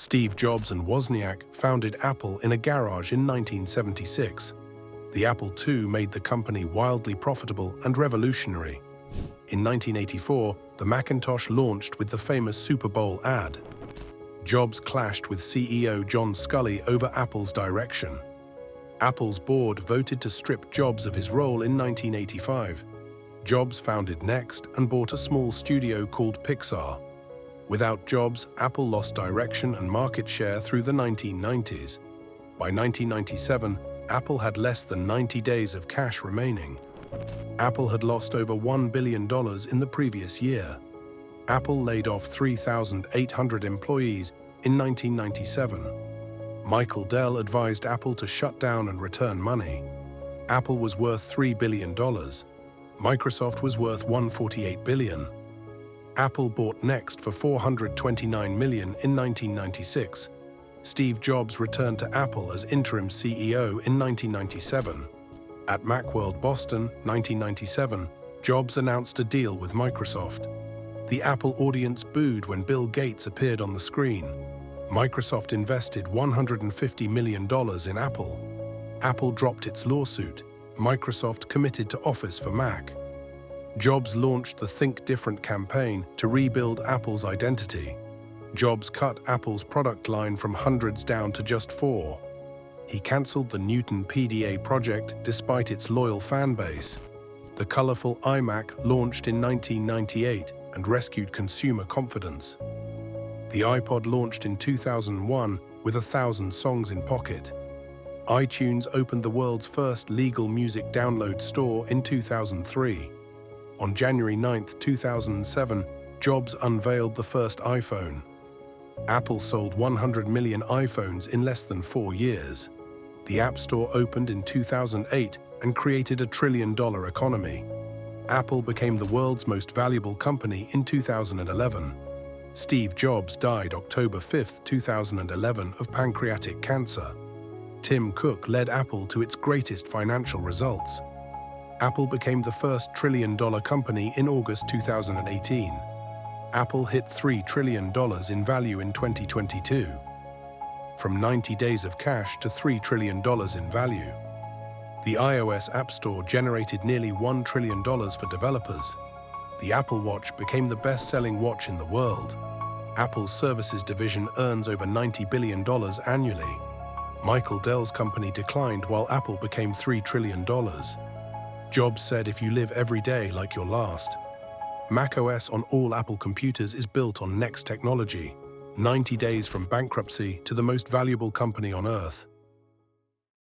Steve Jobs and Wozniak founded Apple in a garage in 1976. The Apple II made the company wildly profitable and revolutionary. In 1984, the Macintosh launched with the famous Super Bowl ad. Jobs clashed with CEO John Sculley over Apple's direction. Apple's board voted to strip Jobs of his role in 1985. Jobs founded Next and bought a small studio called Pixar. Without Jobs, Apple lost direction and market share through the 1990s. By 1997, Apple had less than 90 days of cash remaining. Apple had lost over $1 billion in the previous year. Apple laid off 3,800 employees in 1997. Michael Dell advised Apple to shut down and return money. Apple was worth $3 billion. Microsoft was worth $148 billion. Apple bought Next for $429 million in 1996. Steve Jobs returned to Apple as interim CEO in 1997. At Macworld Boston, 1997, Jobs announced a deal with Microsoft. The Apple audience booed when Bill Gates appeared on the screen. Microsoft invested $150 million in Apple. Apple dropped its lawsuit. Microsoft committed to Office for Mac. Jobs launched the Think Different campaign to rebuild Apple's identity. Jobs cut Apple's product line from hundreds down to just 4. He cancelled the Newton PDA project despite its loyal fan base. The colorful iMac launched in 1998 and rescued consumer confidence. The iPod launched in 2001 with 1,000 songs in pocket. iTunes opened the world's first legal music download store in 2003. On January 9, 2007, Jobs unveiled the first iPhone. Apple sold 100 million iPhones in less than 4 years. The App Store opened in 2008 and created a $1 trillion economy. Apple became the world's most valuable company in 2011. Steve Jobs died October 5, 2011 of pancreatic cancer. Tim Cook led Apple to its greatest financial results. Apple became the first $1 trillion company in August 2018. Apple hit $3 trillion in value in 2022. From 90 days of cash to $3 trillion in value. The iOS App Store generated nearly $1 trillion for developers. The Apple Watch became the best-selling watch in the world. Apple's services division earns over $90 billion annually. Michael Dell's company declined while Apple became $3 trillion. Jobs said, "If you live every day like your last." macOS on all Apple computers is built on Next technology. 90 days from bankruptcy to the most valuable company on Earth.